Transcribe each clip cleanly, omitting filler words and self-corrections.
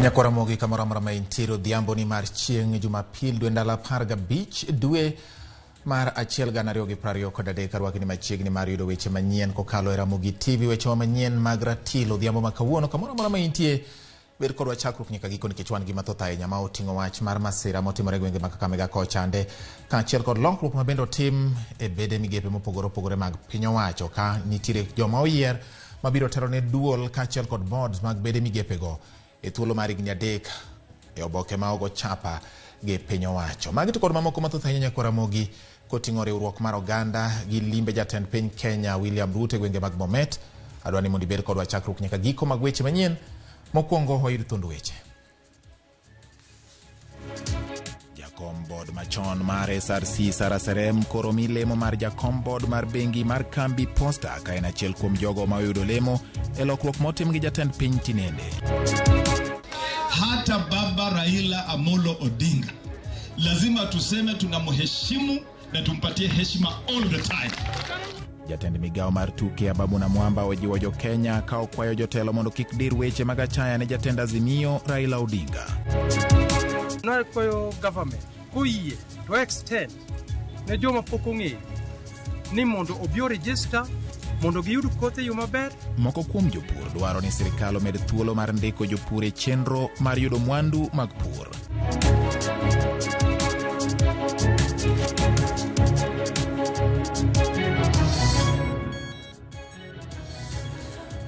Nyakora Ramogi kamora maintiro dhiambo ni mar chieng' Jumapil dwe ndalo 15 dwe mar achiel gana ariyo gi 23 karwaki ni machiegni mar yudo weche manyien kokalo e Ramogi TV. Weche manyien mag ratilo dhiambo ma kawuono kamora maintie ber kodwa chakruok nyaka giko nikech wan gi mathoth ahinya ma oting'o wach mar masira motimore gwenge ma Kakamega kochande kaachiel kod lokruok ma bende otim e bede migepe mopogore mag piny owacho ka nitiere joma oyier mabiro tero ne duol kaachiel kod boards mag bede migepego e thuolo mar higni 3 e oboke ma ogo chapa gi piny owacho. Magi to kod mamoko mathoth ahinya Nyakora Ramogi koting'o riwruok mar oganda gi limbe jatend piny Kenya William Ruto e gwenge mag Bomet. Adwani mondo ibed kodwa chakruok nyaka giko mag weche manyien. Mokwongo wayud thuond weche. Jakom board machon mar SRC Sara Serem koro mi lemo mar jakom board mar bengi mar kambi Posta ka en achiel kuom jogo ma oyudo lemo e lokruok motim gi jatend piny tinende. Hata baba Raila Amolo Odinga lazima tuseme tunamheshimu na tumpatie heshima all the time. Jatend migao mar tuke Ababu na Mwamba ojiwo jo Kenya ka okwayo jotelo mondo kik dir weche mag achaya ne jatend Azimio Raila Odinga. Nakwayo government kuiye to extend ne joma pok ong'eyo ni mondo obi register mondo giyud kothe yo maber. Moko kuom jopur dwaro ni sirkal omed thuolo mar ndiko jopur e chenro mar yudo mwandu mag pur.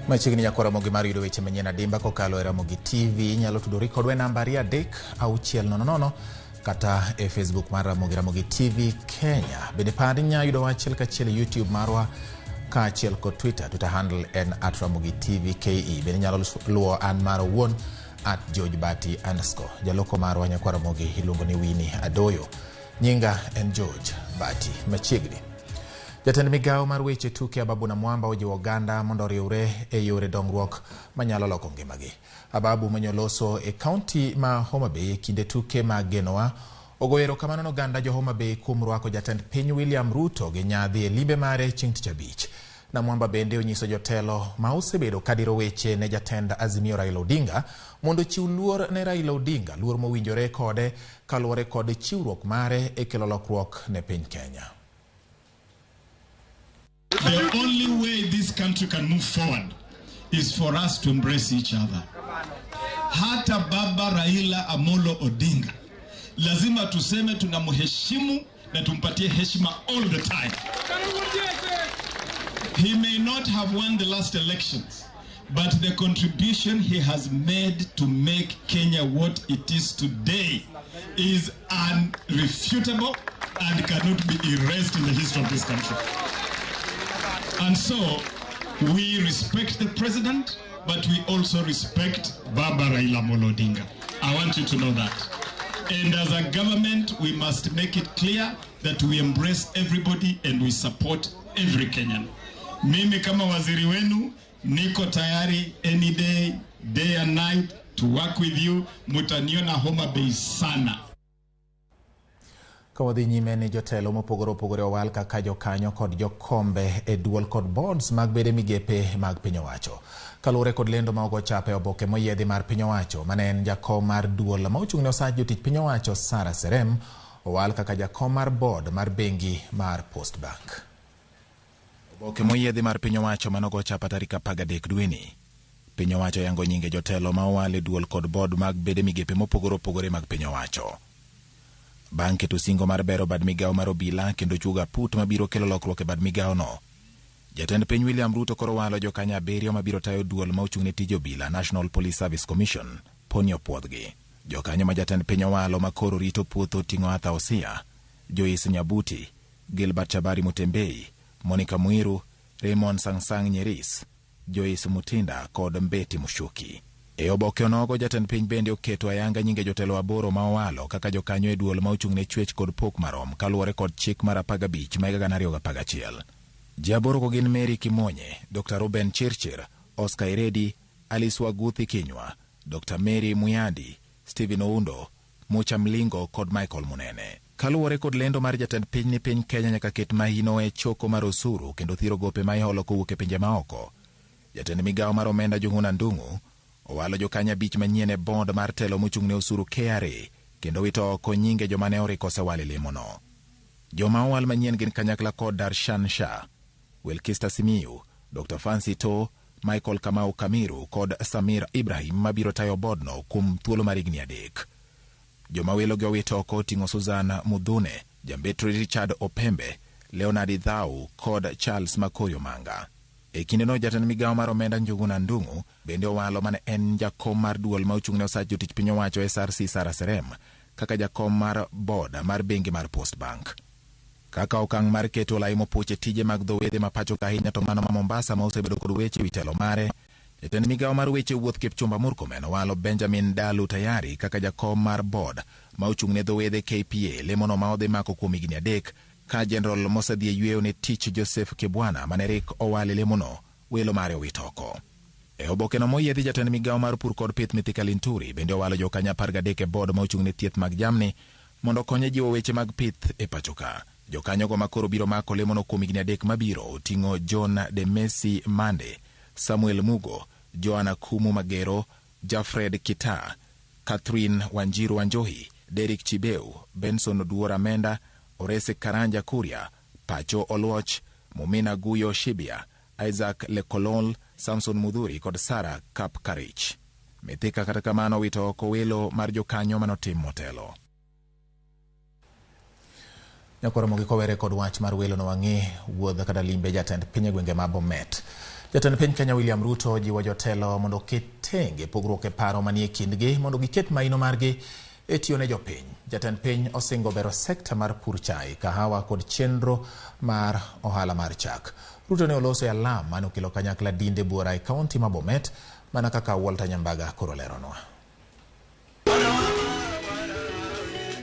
Machiegni Nyakora Ramogi mar yudo weche manyien adimba kokalo e Ramogi TV. Nyalo tudori kodwa namba 3600 kata e Facebook mar Ramogi TV Kenya. Bende pad nyayudo wachiel kachiel YouTube marwa kaachiel kod Twitter handle en @Ramogi TV KE. Bende nyalo luwo an mar wuon @GeorgeBati_. Jaloko marwa Nyakora Ramogi iluongo ni Winnie Adoyo. Nyinga en George Bati. Machiegni jatend migao mar weche tuke Ababu na Mwamba ojiwo oganda mondo oriwre e yore dongruok manyalo loko ngimagi. Ababu manyoloso e kaunti ma Homa Bay kinde tuke mag Genoa ogoyo erokamano ne oganda jo Homa Bay kuom rwako jatend piny William Ruto gi nyadhi e limbe mare chieng' Tich Abich. Na Mwamba bende onyiso jotelo ma osebedo kadiro weche ne jatend Azimio Raila Odinga mondo chiw luor ne Raila Odinga, luor mowinjore kode kaluwore kod chiwruok mare e kelo lokruok ne piny Kenya. The only way this country can move forward is for us to embrace each other. Hata baba Raila Amolo Odinga lazima tuseme tunamheshimu na tumpatie heshima all the time. He may not have won the last elections, but the contribution he has made to make Kenya what it is today is unrefutable and cannot be erased in the history of this country. And so, we respect the president, but we also respect Baba Raila Amolo Odinga. I want you to know that. And as a government, we must make it clear that we embrace everybody and we support every Kenyan. Mimi kama waziri wenu, niko tayari any day, day and night, to work with you. Mutaniona Homa Bay sana. Kawadhi nyime ni jotelo mopogore owal kaka jokanyo kod jokombe e duol kod boards mag bede migepe mag piny owacho. Kalure kod lendo ma ogo chapa e oboke moyiedhi mar piny owacho mane en jakom mar duol ma ochung'ne osach jotich piny owacho Sara Serem owal kaka jakom mar board mar bengi mar Post Bank. Oboke moyiedhi mar piny owacho manogo chapa tarik 13 dweni. Piny owacho yango nyinge jotelo ma owal e duol kod board mag bede migepe mopogore mag piny owacho. Banke to singo mar bero bad migao mar obila kendo chuga put mabiro kelo lokruok e bad migao no. Jatend piny William Ruto koro walo jokanya 7 mabiro tayo duol ma ochung'ne tij obila National Police Service Commission ponyo puodhgi. Jokanyo ma jatend piny owalo makoro rito puotho ting'o Arthur Osia, Joyce Nyabuti, Gilbert Chabari Mutembei, Monica Mwiru, Raymond Sangsang Nyeris, Joyce Mutinda kod Mbeti Mushuki. E oboke onogo jatend piny bende oketo ayanga nyinge jotelo 8 ma owalo kaka jokanyo e duol ma ochung'ne chwech kod pok marom kaluwore kod chik mar 15 ma 2011. Ji 8 go gin Mary Kimonye, Dr. Ruben Chirchir, Oscar Iredi, Alice Waguthi Kinywa, Dr. Mary Muyandi, Stephen Oundo, Mucha Mlingo kod Michael Munene. Kaluwore kod lendo mar jatend piny ni piny Kenya nyaka ket mahino e choko mar osuru kendo thiro gope ma iholo kowuok e pinje maoko. Jatend migao mar omenda Jung'una Ndung'u owalo jokanya bich manyien e bond mar telo mochung'ne osuru KRA kendo wito oko nyinge joma ne oriko osewal lemono. Joma owal manyien gin kanyakla kod Darshan Shah, Wilkista Simiyu, Dr. Fancy To, Michael Kamau Kamiru kod Samir Ibrahim mabiro tayo bodno kuom thuolo mar higni 3. Joma welo gi owito oko ting'o Susan Mudhune, Jambetri Richard Opembe, Leonard Idhau kod Charles Makoyo Manga. E kindeno jatend migawo mar omenda Njuguna Ndung'u bende owalo mane en jakom mar duol ma ochung'ne osach jotich piny owacho SRC Sara Serem kaka jakom mar board mar bengi mar Post Bank. Kaka okang' mar keto lai mopuche tije mag dhowedhe ma pacho ahinya to mano ma Mombasa ma osebedo kod weche wi telo mare, jatend migawo mar weche wuoth Kipchumba Murkomen owalo Benjamin Dalu Tayari kaka jakom mar board ma ochung'ne dhowedhe KPA lemono ma odhi mako kuom higni 3 ka General mosedhi e yweyo ne tich Joseph Kibwana mane Rick owale lemono welo mare owito oko. E obokeno moyiedhi jatend migawo mar pur kod pith Mithika Linturi bende owalo jokanya 13 e board ma ochung'ne thieth mag jamni mondo konye jiwo weche mag pith e pachoka. Jokanyogo makoro biro mako lemono kuom higni 3 mabiro oting'o John de Messi Mande, Samuel Mugo, Joanna Kumu Magero, Jafred Kita, Catherine Wanjiru Wanjohi, Derek Chibeu, Benson Duora Menda, Orese Karanja Kuria, Pacho Oluoch, Mumina Guyo Shibia, Isaac Lekolol, Samson Mudhuri kod Sara Kapkarich. Mithika kata kamano wito oko welo mar jokanyo manotim motelo. Nyakoro mogi kowere kod wach mar welo no wang'e wuodh kada limbe jatend piny gwenge ma Bomet. Jatend piny Kenya William Ruto jiwo jotelo mondo ketenge pogruok e paro manie kindgi mondo giket maino margi e tiyo ne jopiny. Jatend piny osingo bero sekta mar pur chai, kahawa kod chenro mar ohala mar chak. Ruto ne oloso e alam mane okelo kanyakla dinde buora e kaunti ma Bomet mana kaka Walter Nyambaga koro leronwa.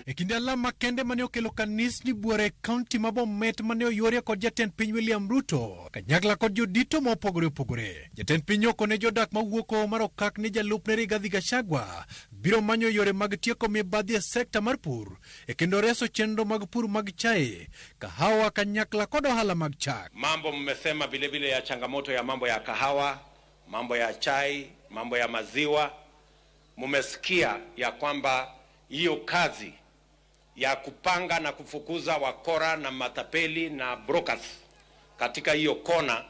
E kinde alama kende mane okelo kanisni buora e kaunti ma Bomet mane oyore kod jatend piny William Ruto kanyakla kod jodito ma opogore. Jatend piny okone jodak mawuoko mar okak ni jalupne Rigathi Gachagua biro manyo yore mag tieko mibadhi e sekta mar pur e kendo reso chenro mag pur mag chai, kahawa kanyakla kod ohala mag chak. Mambo mmesema vile vile ya changamoto ya mambo ya kahawa, mambo ya chai, mambo ya maziwa. Mmesikia ya kwamba hiyo kazi ya kupanga na kufukuza wakora na matapeli na brokers katika hiyo kona,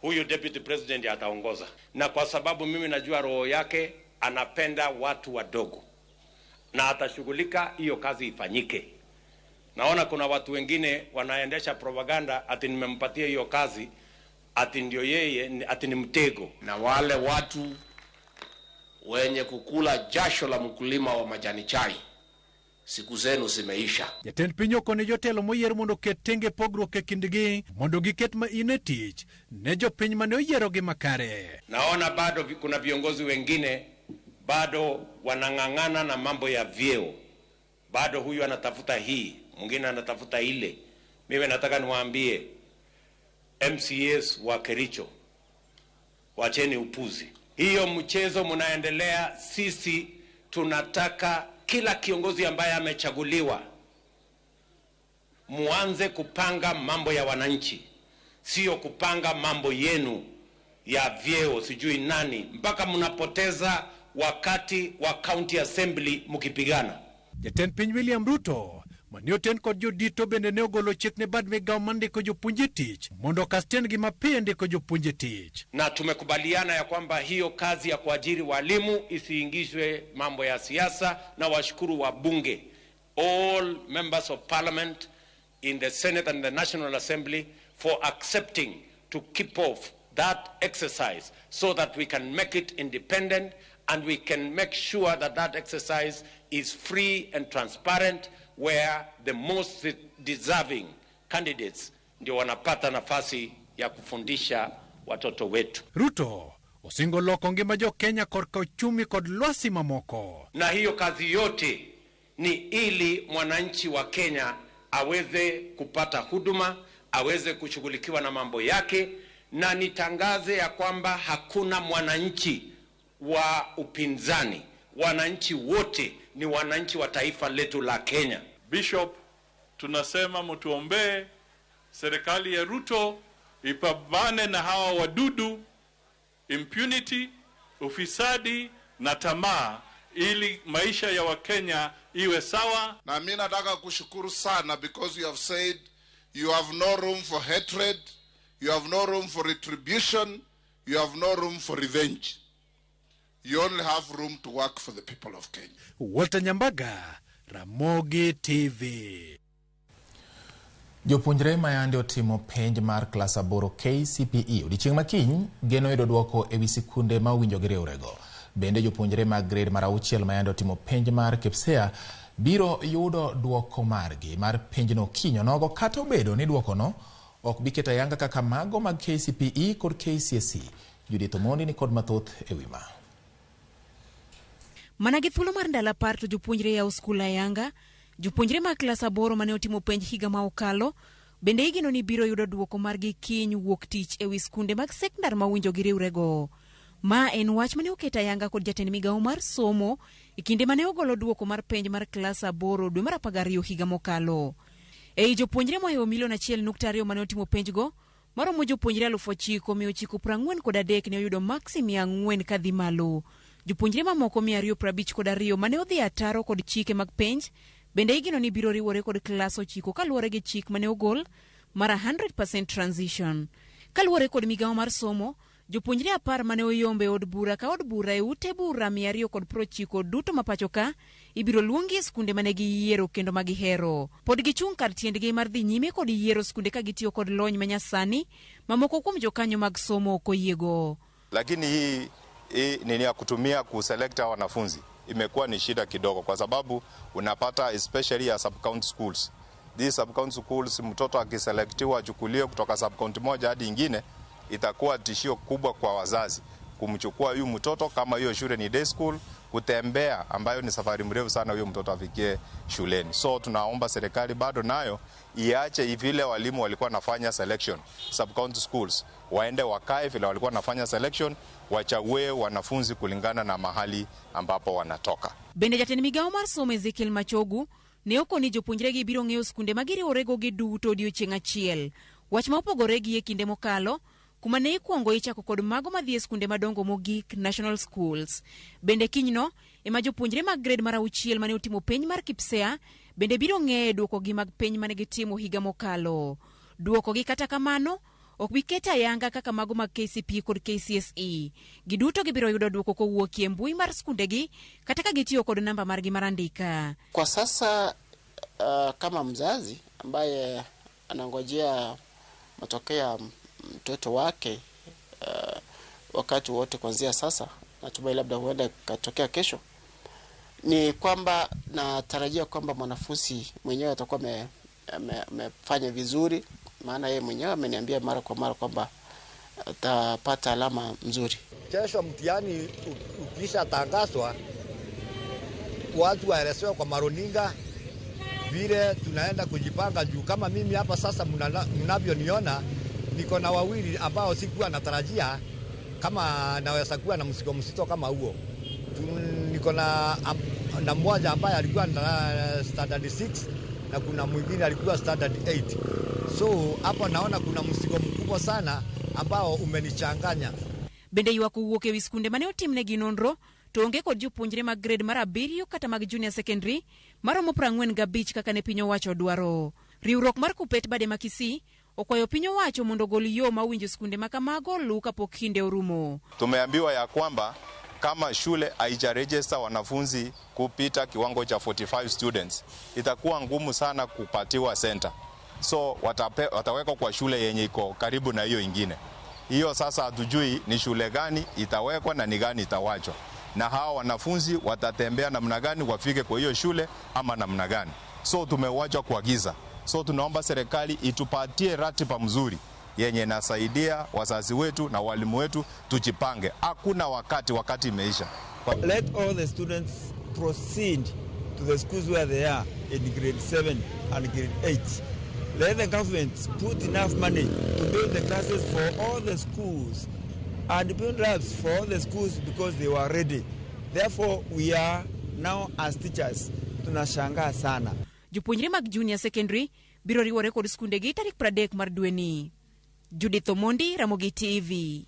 huyu deputy president ataongoza. Na kwa sababu mimi najua roho yake, anapenda watu wadogo na atashughulika hiyo kazi ifanyike. Naona kuna watu wengine wanaendesha propaganda ati nimempatia hiyo kazi ati ndio yeye, ati ni mtego. Na wale watu wenye kukula jasho la mkulima wa majani chai, siku zenu zimeisha. Jatend piny okone jotelo moyier mondo ketenge pogruok e kindgi mondo giket maine tich ne jopiny mane oyierogi makare. Naona bado kuna viongozi wengine bado wanang'ang'ana na mambo ya vyeo. Bado huyu anatafuta hii, mwingine anatafuta ile. Mimi nataka niwaambie MCAs wa Kericho, wacheni upuzi. Hiyo mchezo mnaendelea. Sisi tunataka kila kiongozi ambaye amechaguliwa muanze kupanga mambo ya wananchi, sio kupanga mambo yenu ya vyeo sijui nani, mpaka mnapoteza wakati wa county assembly mkipigana. Jatend piny William Ruto manioten kod jodito bende ne ogolo chik ne bad migawo mandiko jopuonje tich mondo kasten gi mapiyo ndiko jopuonje tich. Na tumekubaliana ya kwamba hiyo kazi ya kuajiri walimu isiingizwe mambo ya siasa, na washukuru wa bunge, all members of parliament in the Senate and the National Assembly for accepting to keep off that exercise so that we can make it independent and we can make sure that that exercise is free and transparent, where the most deserving candidates ndio wanapata nafasi ya kufundisha watoto wetu. Ruto osingo loko ngima jo Kenya korka uchumi kod lwasi mamoko. Na hiyo kazi yote ni ili mwananchi wa Kenya aweze kupata huduma, aweze kushughulikiwa na mambo yake, na nitangaze ya kwamba hakuna mwananchi wa upinzani. Wananchi wote ni wananchi wa taifa letu la Kenya. Bishop, tunasema mtuombee serikali ya Ruto ipambane na hawa wadudu, impunity, ufisadi na tamaa, ili maisha ya Wakenya iwe sawa. Na mimi nataka kushukuru sana because you have said you have no room for hatred, you have no room for retribution, you have no room for revenge. You only have room to work for the people of Kenya. Walter Nyambaga, Ramogi TV. Jopuonjre mayande otimo penj mar klas 8 KCPE odiochieng' makiny geno yudo duoko ewi sikunde ma owinjogi riwrego. Bende jopuonjre mag grade mar 6 mayande otimo penj mar KPSEA biro yudo duoko margi mar penjno kinyo nogo, kata obedo ni duokono ok biketa yanga kaka mago mag KCPE kod KCSE. Judith Omondi ni kod mathoth ewima. Mana gi thuolo mar ndalo 10 to jopuonjre yawo skul ayanga, jopuonjre mag klas 8 mane otimo penj higa ma okalo bende igeno ni biro yudo duoko margi kiny wuok tich ewi skunde mag sekondar ma owinjogi riwrego. Ma en wach mane oketa yanga kod jatend migawo mar somo e kinde mane ogolo duoko mar penj mar klas 8 dwe mar 12 higa mokalo. Ei jopuonjre mohewo milion 1.2 mane otimo penjgo, maromo jopuonjre 9,943 ne oyudo maksi 400 kadhi malo. Jopuonjre mamoko 252 mane odhi ataro kod chike mag penj bende igeno ni biro riwore kod klas 9 kaluwore gi chik mane ogol mar 100% transition. Kaluwore kod migawo mar somo, jopuonjre 10 mane oyombe od bura ka od bura e ute bura 290 duto mapacho ka ibiro luongi skunde mane giyiero kendo magihero. Pod gichung' kar tiendgi mar dhi nyime kod yiero skunde ka gitiyo kod lony manyasani mamoko kuom jokanyo mag somo koyiego. Lakini hii nini ya kutumia kuselekta wanafunzi imekuwa ni shida kidogo, kwa sababu unapata especially ya sub-county schools. These sub-county schools mtoto akiselektiwa achukuliwe kutoka sub-county moja hadi ingine, itakuwa tishio kubwa kwa wazazi kumchukua huyu mtoto, kama hiyo shule ni day school, kutembea ambayo ni safari mrefu sana huyo mtoto afikie shuleni. So tunaomba serikali bado nayo iache vile walimu walikuwa nafanya selection sub-county schools, waende wakae vile walikuwa nafanya selection, wachague wanafunzi kulingana na mahali ambapo wanatoka. Bende jatend migawo mar somo Ezekiel Machogu ne okoni jopuonjre gi biro ng'eyo skunde magiriworego gi duto odiochieng' achiel. Wach ma opogore gi e kinde mokalo kuma ne ikuongo ichako kod mago madhi e skunde madongo mogik national schools. Bende kinyno ema jopuonjre mag grade mar 6 mane otimo penj mar KPSEA bende biro ng'eyo duoko gi mag penj mane gitimo higa mokalo. Duoko gi kata kamano ok biketa yanga kaka mago mag KCPE kod KCSE. Giduto gibiro yudo duoko kowuok e mbui mar skundegi kata ka gitiyo kod namba margi mar andika. Kwa sasa kama mzazi ambaye anangojea matokeo ya mtoto wake wakati wote kuanzia sasa, natumai labda huenda katokea kesho, ni kwamba natarajia kwamba mwanafunzi mwenyewe atakuwa amefanya vizuri, maana yeye mwenyewe ameniambia mara kwa mara kwamba atapata alama nzuri. Kesho mtihani ukisha tangazwa, watu waelezewe kwa maruninga vile tunaenda kujipanga juu. Kama mimi hapa sasa mnavyoniona, niko na wawili ambao sikuwa natarajia kama naweza kuwa na mzigo mzito kama huo. Niko na mmoja ambaye alikuwa na standard 6 na kuna mwingine alikuwa standard 8. So hapo naona kuna mzigo mkubwa sana ambao umenichanganya. Bende yuako uoke wiskunde mane otimne ginonro to onge kod jopuonjre mag grade mar 7 kata mag junior secondary maromo 45 kaka ne piny owacho dwaro. Riwruok mar Kupet bade makisi okwayo piny owacho mondo gol yo mawinjo skunde makamago luw kapok kinde orumo. Tumeambiwa ya kwamba kama shule haijaregister wanafunzi kupita kiwango cha 45 students, itakuwa ngumu sana kupatiwa center. So watawekwa kwa shule yenye iko karibu na hiyo ingine. Hiyo sasa hatujui ni shule gani itawekwa na ni gani itawachwa. Na hawa wanafunzi watatembea namna gani wafike kwa hiyo shule ama namna gani. So tumewachwa kwa giza. So tunaomba serikali itupatie ratiba mzuri yenye inasaidia wazazi wetu na walimu wetu tujipange. Hakuna wakati imeisha. Let all the students proceed to the schools where they are in grade 7 and grade 8. Let the government put enough money to build the classes for all the schools and build labs for all the schools because they were ready. Therefore, we are now as teachers tunashangaa sana. Jopuonjre mag junior secondary biro riwore kod skundegi tarik 30 mar dweni. Judith Omondi, Ramogi TV.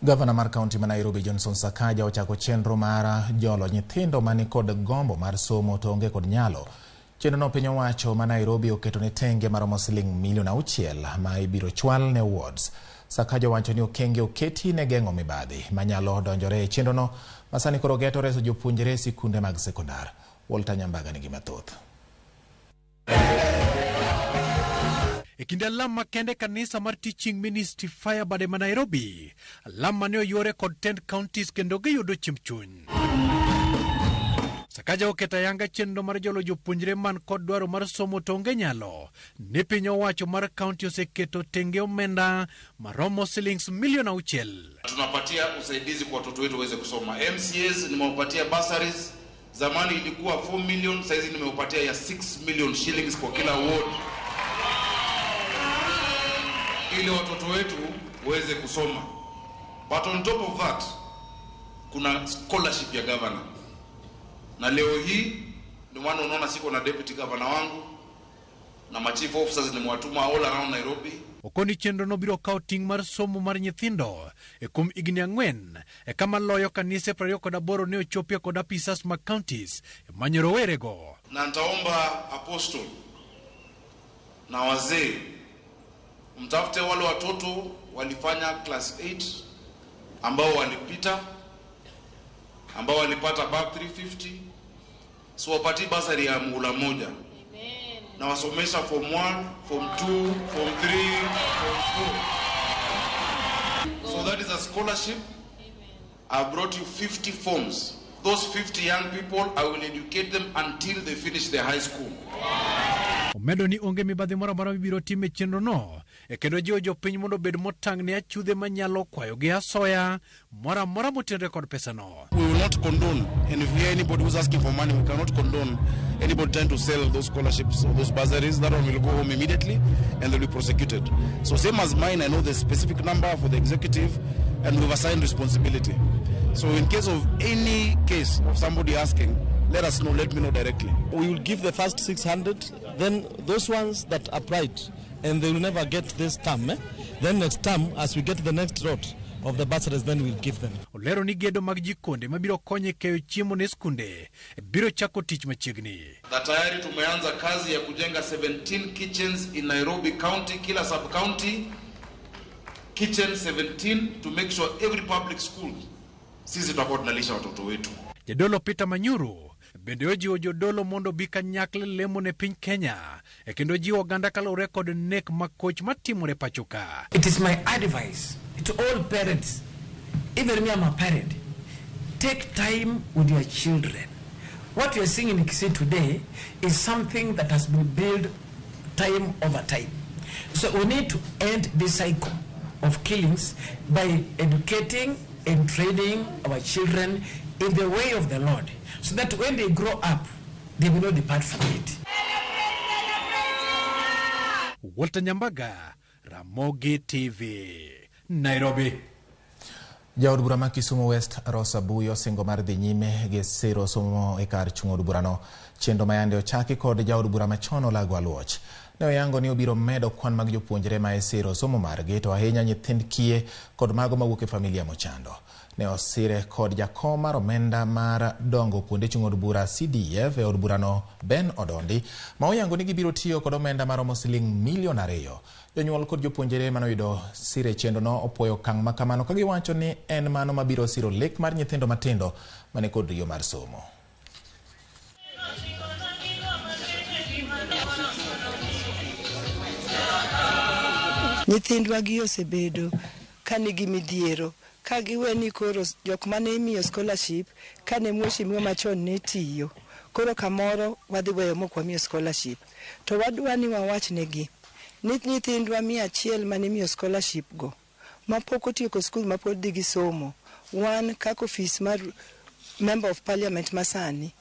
Gavana mar kaunti ma Nairobi Johnson Sakaja ochako chenro mar jolo nyithindo mani kod gombo mar somo to onge kod nyalo. Chenro no piny owacho ma Nairobi oketo ne tenge maromo siling milion 6 ma ibiro chwal ne awards. Sakaja wacho ni okenge oketi ne geng'o mibadhi manyalo donjore e chenro no masani koro geto reso jopuonjre sikunde mag sekondar. Walter Nyambaga nigi mathoth. E kinde alam makende kanisa mar Teaching Ministry Firebird ma Nairobi, alam mane oyore kod 10 counties kendo giyudo chiemchuny. Sakaja oketa yanga chenro mar jolo jopuonjre man kod dwaro mar somo to onge nyalo. Ne piny owacho mar kaunti oseketo tenge omenda maromo shillings milioni 6. Tunapatia usaidizi kwa watoto wetu waweze kusoma. MCAs nimewapatia bursaries. Zamani ilikuwa 4 million, saizi nimeupatia ya 6 million shillings kwa kila ward. Ili watoto wetu waweze kusoma. But on top of that, kuna scholarship ya governor. Na leo hii ndio maana unaona siko na deputy governor wangu na ma chief officers nimewatuma all around Nairobi. Okoni chenro no biro kawo ting' mar somo mar nyithindo e kum igni 4 e kama loyo kanise 28 ne ochopie kod apisas mag counties e manyo rowerego. Na nitaomba apostle na wazee mtafute wale watoto walifanya class 8 ambao walipita, ambao walipata back 350, so wapati basari ya muhula moja. Amen. Na wasomesha form 1, form 2, form 3, form 4. So that is a scholarship. Amen. I brought you 50 forms. Those 50 young people, I will educate them until they finish their high school. Omedo ni onge mibadhi moro amora mibiro time chenro no e kendo jiwo jopiny mondo bed motang' ne achudhe manyalo kwayo gi asoya moro amora motenre kod pesa no. We will not condone, and if we hear anybody who's asking for money, we cannot condone anybody trying to sell those scholarships or those bursaries. That one will go home immediately and they'll be prosecuted. So same as mine, I know the specific number for the executive and we've assigned responsibility. So in case of any case of somebody asking, let us know, let me know directly. We will give the first 600, then those ones that applied, and they will never get this term. Then next term, as we get the next lot of the bursaries, then we'll give them. Olero ni gedo mag jikonde mabiro konye keyo chiemo ne skunde biro chako tich machiegni. Na tayari tumeanza kazi ya kujenga 17 kitchens in Nairobi County, kila sub county kitchen 17 to make sure every public school sisi tutakuwa tunalisha watoto wetu. Jadolo Peter Manyuru bende ojiwo jodolo mondo bi kanyakle lemo ne piny Kenya e kendo jiwo oganda kalore kod nek makoch matimore pachoka. It is my advice to all parents, even me I'm a parent, take time with your children. What you are seeing in Kisii today is something that has been built time over time. So we need to end this cycle of killings by educating and training our children in the way of the Lord, so that when they grow up, they will not depart from it. Walter Nyambaga, Ramogi TV, Nairobi. Jaod bura ma Kisumu West Rosa Buyo singo mar dhi nyime gi siro somo e kar chung od burano. Chendo mayande ochaki kod jaod bura machon Olago Aluoch. Ne oyango ni obiro medo kwan mag jopuonjre ma e siro somo margi to ahinya nyithind kiye kod mago mawuok e familia mochando. Ne osire kod jakom mar omenda mar dongo kuonde chung od bura CDF e od burano Ben Odondi ma oyango ni gibiro tiyo kod omenda maromo siling milion 2. Jonyuol kod jopuonjre manoyudo sire chendo no opoyo kang' makamano ka giwacho ni en mano mabiro siro lek mar nyithindo matindo mane kod riyo mar somo. Nyithindwa gi osebedo kanigi midhiero ka giweni koro jok mane imiyo scholarship kane mweshimiwa machon ne tiyo koro kamoro wadhi weyo mokwamiyo scholarship to wadwa ni wawachnegi ni nyithindwa 100 mane imiyo scholarship go mapok otieko skul mapod dhi gisomo wan kaka ofis mar member of parliament masani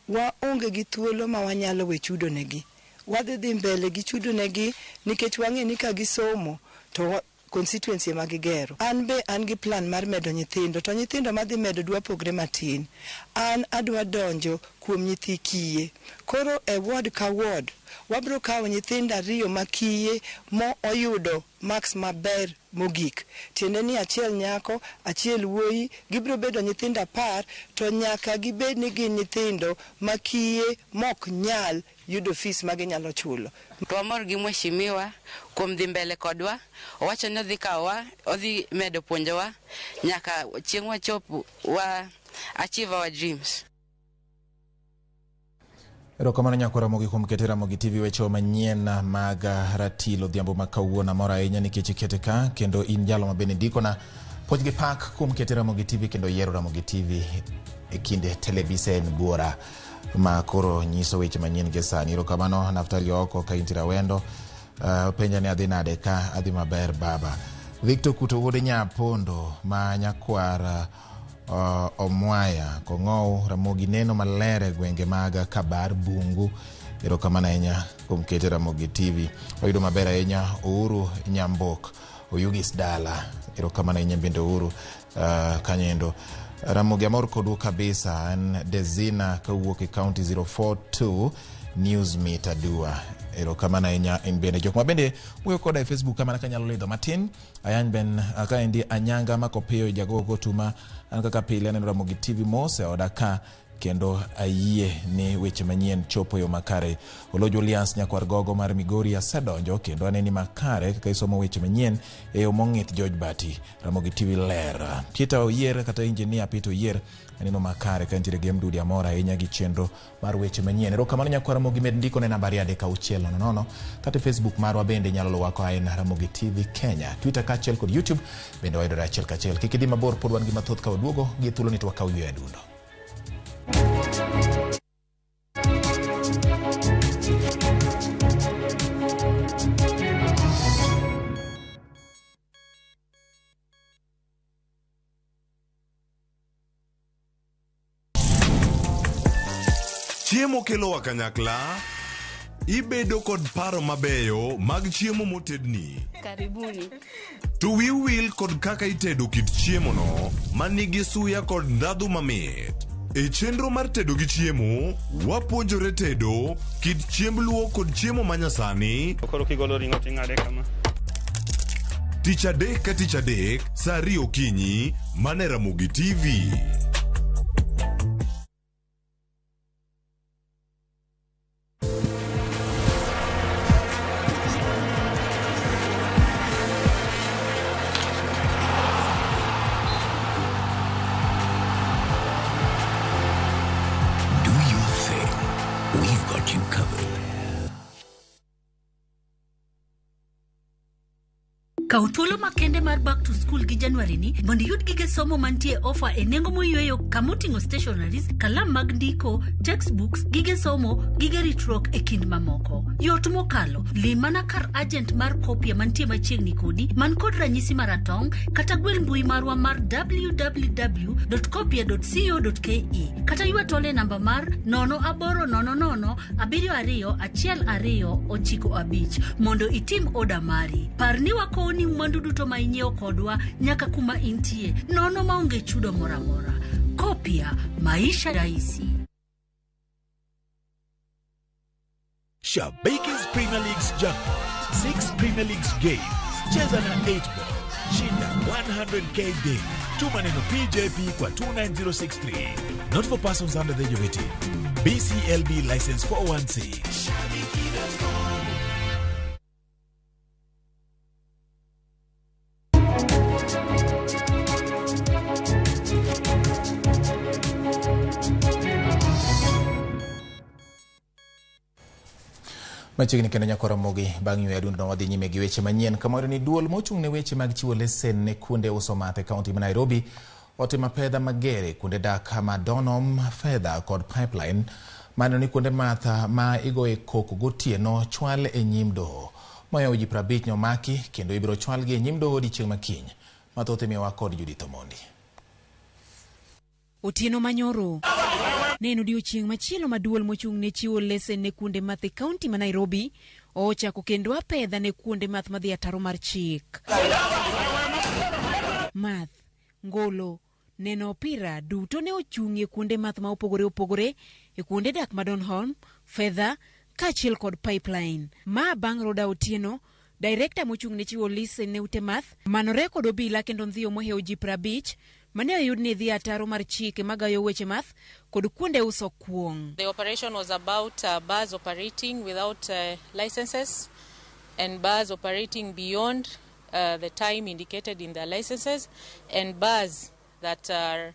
waonge gi thuolo ma wanyalo we chudo negi. Wadhi mbele gi chudo negi nikech wang'e ni ka gisomo to constituency ma gigero. An be an gi plan mar medo nyithindo to nyithindo madhi medo dwa pogre matin. An adwa donjo kuom nyithi kiye. Koro e ward ka ward wabro kawo nyithindo 2 makiye mo oyudo max maber mogik. Tiende ni achiel nyako, achiel wuoyi, gibro bedo nyithindo 10 to nyaka gibed ni gin nyithindo makiye mok nyal yudo fees ma ginyalo chulo. Tuamor gi mheshimiwa kuom dhi mbele kodwa, owacho ni odhi kawa, odhi medo puonjowa nyaka chieng' wachop wa achieve our dreams. Erokamano nyako Ramogi kuom keto Ramogi TV weche manyien mag ratilo odhiambo ma kawuono moro ahinya nikech ikete ka kendo in jalo ma bende ndikona puonj gi pak kuom keto Ramogi TV kendo yiero Ramogi TV e kinde televisen buora ma koro nyiso weche manyien gi sani. Erokamano Naftali Oko ka intira wendo penja ni adhi nade ka adhi maber baba. Victor Kuto wuode Nyapondo ma nyakwar Omwaya Kong'ow Ramogi neno malere gwenge mag Kabar Bungu. Erokamano ahinya kuom keto Ramogi TV. Oyudo maber ahinya Uhuru Nyambok Oyugis Dala. Erokamano ahinya bende Uhuru kanyendo. Ramogi amor kodu kabisa en Dezina kawuok e county 042 News Meter Dua. Erokamano ahinya en bende jok ma bende wuoyo koda e Facebook kama kanyalo lidho matin ayany ben aka endi Anyanga Makopeyo jagogo tuma an kaka pile neno Ramogi TV mose oda ka kendo ayie ni weche manyien chopo yo makare. Olo Julius nyakwar gogo mar Migori asedonjo kendo aneni makare kaka isomo weche manyien e yo mong'ith George Bati. Ramogi TV ler. Peter Oyier kata engineer Peter Oyier aneno makare ka ntiere game dudi amora ahinya gi chenro mar weche manyien. Erokamano nyakwa Ramogi med ndiko ne nambari 360 kata Facebook marwa bende nyalo luwa ko aina Ramogi TV Kenya, Twitter kaachiel kod YouTube bende wayudore achiel kachiel. Kik idhi mabor pod wan gi mathoth ka waduogo gi thuolo ni to wakaw yweyo adundo. Chiemo kelo wa kanyakla, ibedo kod paro mabeyo mag chiemo motedni. Karibuni. To will kod kaka itedo kit chiemo no manigi suya kod ndhadhu mamit. E chenro mar tedo gi chiemo, wapuonjore tedo kit chiemb luo kod chiemo manyasani. Koro kigolo ring'o ting'ade kama. Tich adek ka tich adek, saa 2 okinyi, mane Ramogi TV. Kauthuolo makende mar back to school gi January ni mondo yud gige somo mantie offer e nengo moyueyo kamutingo stationaries, kalam mag ndiko, textbooks, gige somo, gige ritruok e kind mamoko. Yot mokalo, limana kar agent mar kopia mantie machiegni kodi man kod ranyisi maratong kata gwel mbui marwa mar www.kopia.co.ke kata ywa tole namba mar 0800721295 mondo itim oda mari. Parni wako ni mwandu duto ma inyiewo kodwa nyaka kuma intie, nono maonge chudo moramora. Kopia, maisha rahisi. Shabake's Premier League's jackpot, 6 Premier League's games, cheza na 8-ball, shinda 100k daily. Tuma neno PJP kwa 29063. Not for persons under the age of 18. BCLB license 416. Machiegni kendo nyako Ramogi bang' yweyo adundo wadhi nyime gi weche manyien. Kamoro ni duol mochung' ne weche mag chiwo lesen ne kuonde uso math e kaunti ma Nairobi otimo pedha magere kuonde dak ma Donom, Fedha kod Pipeline maneno ni kuonde math ma igoe koko gotieno chwal e nyim doho. Moyo ji 50 nyomaki kendo ibiro chwalgi e nyim doho odiechieng' makiny. Mathoth miyowa kod Judith Omondi. Otieno manyoro neno odiechieng' machielo maduol mochung' ne chiwo lesen ne kuonde math e kaunti ma Nairobi ochako kendo apedha ne kuonde math madhi ataro mar chik. Math, ngolo, neno opira duto ne ochung'ie kuonde math ma opogore opogore e kuonde dak ma Donholm, Fedha, kaachiel kod pipeline. Ma bang' Roda Otieno, Director mochung' ne chiwo lisen ne ute math, manore kod obila kendo ndhiyo mohewo ji 50 mane oyud ni dhi ataro mar chike magayo weche math kod kuonde uso kuong'. The operation was about bars operating without licenses and bars operating beyond the time indicated in their licenses, and bars that are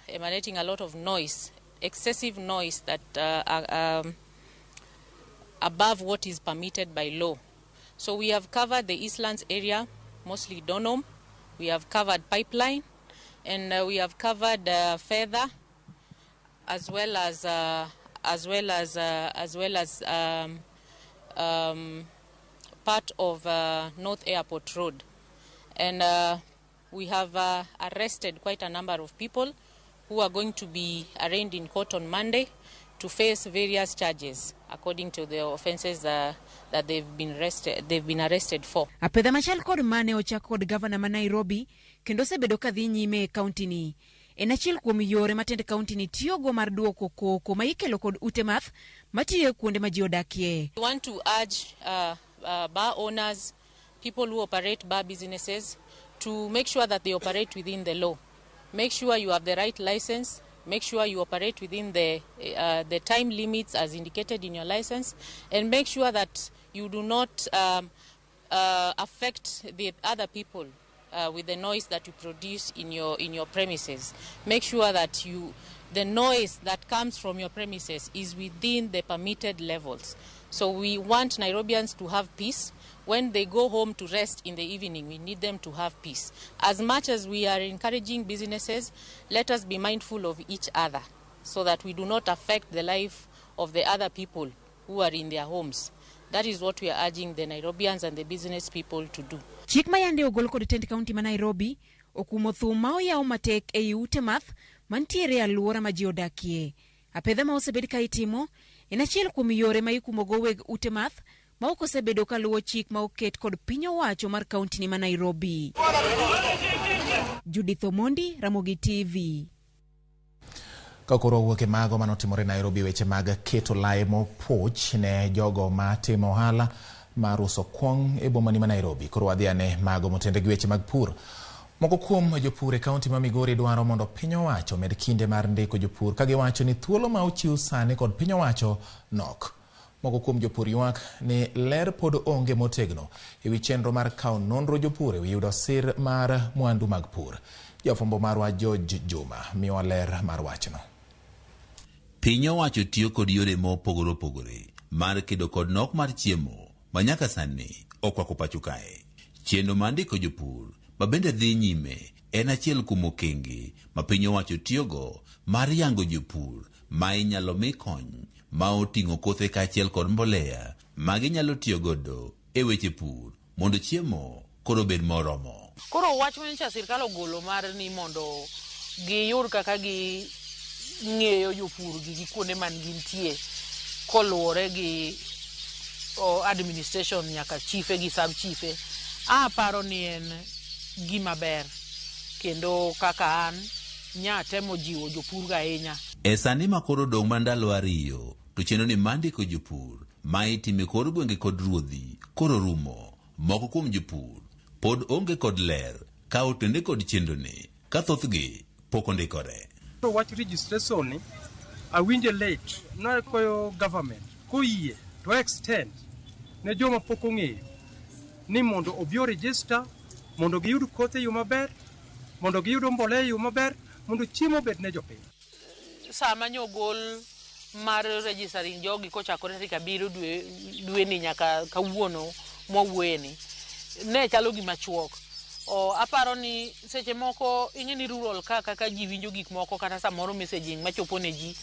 emanating a lot of noise, excessive noise that are above what is permitted by law. So we have covered the Eastlands area, mostly Donholm. We have covered Pipeline, and we have covered Feather, as well as part of North Airport Road, and we have arrested quite a number of people who are going to be arraigned in court on Monday to face various charges according to the offences that they've been arrested for. Apedha machal kod mane ochak kod gavana ma Nairobi kendo sebedo kadhi nyime e kaunti ni. En achiel kuom yore matend kaunti ni tiyogo mar duoko koko ma ikelo kod ute math matiyo kuonde ma ji odakie. We want to urge bar owners, people who operate bar businesses, to make sure that they operate within the law. Make sure you have the right license. Make sure you operate within the time limits as indicated in your license, and make sure that you do not affect the other people with the noise that you produce in your premises. Make sure that the noise that comes from your premises is within the permitted levels. So we want Nairobians to have peace. When they go home to rest in the evening, we need them to have peace. As much as we are encouraging businesses, let us be mindful of each other so that we do not affect the life of the other people who are in their homes. That is what we are urging the Nairobians and the business people to do. Chik mayande ogol kod tend kaunti ma Nairobi okumo thum ma oyaw matek ei ute math mantiere alwora ma ji odakie. Apedha ma osebed ka itimo en achiel kuom yore ma ikumogo weg ute math ma ok osebedo ka luwo chik ma oket kod piny owacho mar kaunti ni ma Nairobi. Judith Omondi, Ramogi TV. Kakoro wuoke mago manotimore Nairobi weche mag keto lai mopoch ne jogo matimo ohala mar uso kuong' e boma ni ma Nairobi. Koro wadhi ane mago motende gi weche mag pur. Moko kuom jopur e kaunti ma Migori dwaro mondo piny owacho med kinde mar ndiko jopur ka giwacho ni thuolo ma ochiw sani kod piny owacho nok. Moko kuom jopur ywak ni ler pod onge motegno e wi chenro mar kawo nonro jopur e wi yudo sir mar mwandu mag pur. Jafwambo marwa George Juma miyowa ler mar wachno. Piny owacho tiyo kod yore mopogore opogore mar kedo kod nok mar chiemo ma nyaka sani okwako pacho kae. Chenro mar ndiko jopur ma bende dhi nyime en achiel kuom okenge ma piny owacho tiyogo mar yango jopur ma inyalo mi kony ma oting'o kothe kaachiel kod mbolea ma ginyalo tiyo godo e weche pur mondo chiemo koro bed moromo. Koro wach manyicha sirkal ogolo mar ni mondo giyud kaka gi ng'eyo jopur gi kuonde man gintie koluwore gi administration nyaka chife gi sub chife. Aparo ni en gima ber kendo kaka an nyatemo jiwo jopur ga ahinya. E sani ma koro dong' mandalo ariyo to chenro ni mandiko jopur ma itime kor gwenge kod ruodhi koro rumo. Moko kuom jopur pod onge kod ler ka otende kod chenro ni ka thothgi pok ondikore. Wach registration ni awinje late na koyo government koyie to extend ne joma pok ong'eyo ni mondo obi register, mondo giyud kothe yo maber, mondo giyud mbolea yo maber, mondo chiemo bed ne jopiny. Sama nyogol mar registering jogi kochakore tarik 7 dwe ni nyaka kawuono mwawuoye ni ne chalo gima chuok. Aparo ni seche moko ing'eni rural kaka ji winjo gik moko kata samoro messaging machopo ne ji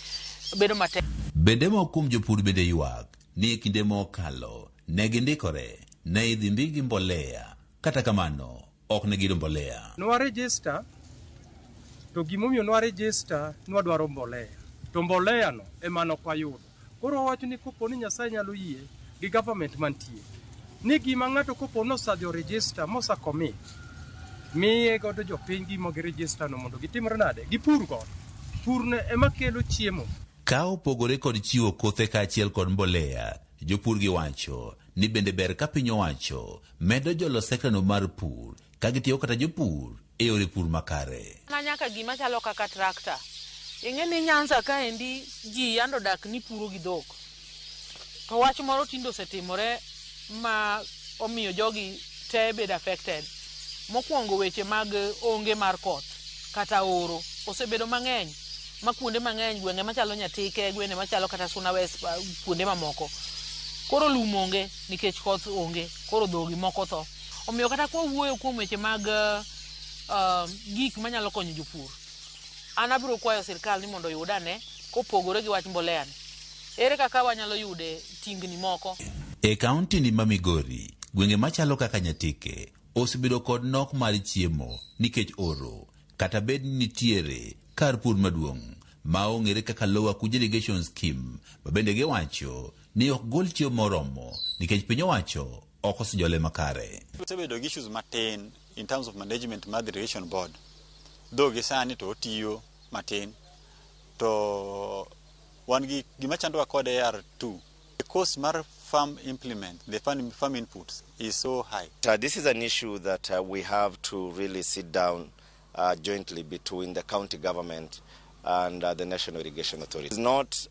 bedo matek. Bende moko kuom jopur bende ywak ni kinde mokalo ne gindikore ne idhi mbigi mbolea kata kamano ok ne giyudo mbolea. Nwa register to gimomiyo nwa register nwa dwaro mbolea to mbolea no emano kwa yudo. Koro wacho ni kopo ni Nyasaye nyalo yie gi government mantie ni gima ng'ato kopo no sadhi register mosa commit miye godo jopiny gimo gi register no mondo gitimre nade gipur godo. Pur ne ema kelo chiemo. Ka opogore kod chiwo kothe kaachiel kod mbolea, jopur giwacho ni bende ber ka piny owacho medo jolo sekrano mar pur ka gitiyo kata jopur e yore pur makare. Nyaka gima chalo kaka trakta. Ing'e ni Nyanza kaendi ji yando dak ni puro gi dhok. To wach moro tindo osetimore ma omiyo jogi te bed affected. Mokwongo weche mag onge mar koth kata oro osebedo mang'eny. Ma kuonde mang'eny gwenge machalo Nyatike, gwenge machalo kata Suna West, kuonde mamoko. Koro lum onge nikech koth onge, koro dhogi moko tho. Omiyo kata kwa wuoyo kuom weche mag gik manyalo konyo jopur. An abiro kwayo sirkal ni mondo yudane kopogore gi wach mbolea ni. Ere kaka wanyalo yude tingni moko. E kaunti ni ma Migori, gwenge machalo kaka Nyatike osebedo kod nok mar chiemo nikech oro, kata bed nitiere kar pur maduong' ma ong'ere kaka Lower Kuja Irrigation Scheme, bende giwacho ni ok gol chiemo moromo nikech piny owacho ok osejole makare. Osebedo gi issues matin in terms of management mar the irrigation board. Though gisani to otiyo matin to wan gi gima chandowa kod AR2. The cost mar farm implement, the farm inputs is so high. This is an issue that we have to really sit down jointly between the county government and the National Irrigation Authority. It's not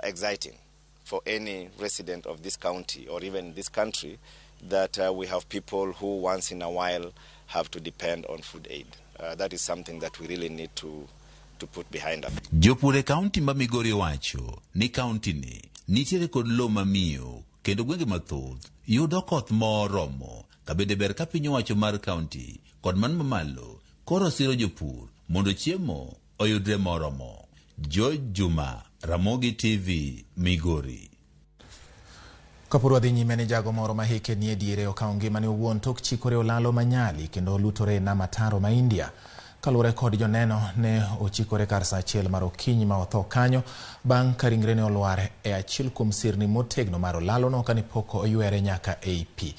exciting for any resident of this county or even this country that we have people who once in a while have to depend on food aid. That is something that we really need to put behind us. Jopur kaunti ma Migori wacho ni kaunti ni nitiere kod lo mamiyo kendo gwenge mathoth yudo koth moromo, ka bende ber ka piny owacho mar kaunti kod man mamalo koro siro jopur mondo chiemo oyudre moromo. George Juma, Ramogi TV, Migori. Kapuro dhi nyime ni jago moro ma hike ni ediere okawo ngimane owuon tok chikore olalo manyali kendo lutore na mataro ma India. Kalure kod joneno ne ochikore kar saa 1 mar okinyi ma otho kanyo bang' ka ringre ne olwar e achiel kuom sirni motegno mar olalo no kani pok oywere nyaka ei pi.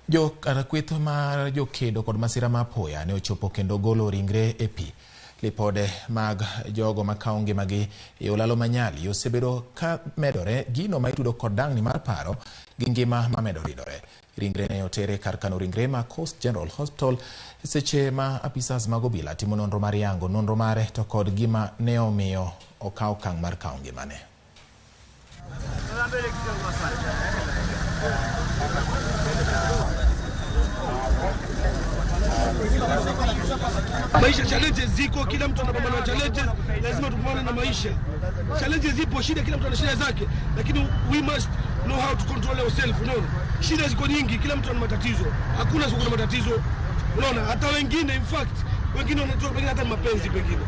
Jo kweth mar jokedo kod masira ma apoya ne ochopo kendo golo ringre e pi. Lipode mag jogo makawo ngimagi e olalo manyali osebedo ka medore, gino ma itudo kod dang'ni mar paro gi ngima ma medo ridore. Ringre ne otere kar kano ringre ma Coast General Hospital seche ma apisas mag obila timo nonro mar yango nonro mare to kod gima ne omiyo okawo okang' mar kawo ngimane. Maisha challenges ziko, kila mtu anapambana na challenges, lazima tupambane na maisha. Challenges zipo, shida, kila mtu ana shida zake, lakini we must know how to control ourselves, unaona? Shida ziko nyingi, kila mtu ana matatizo. Hakuna siku na matatizo. Unaona, hata wengine in fact, wengine wanatoa pengine hata mapenzi pengine.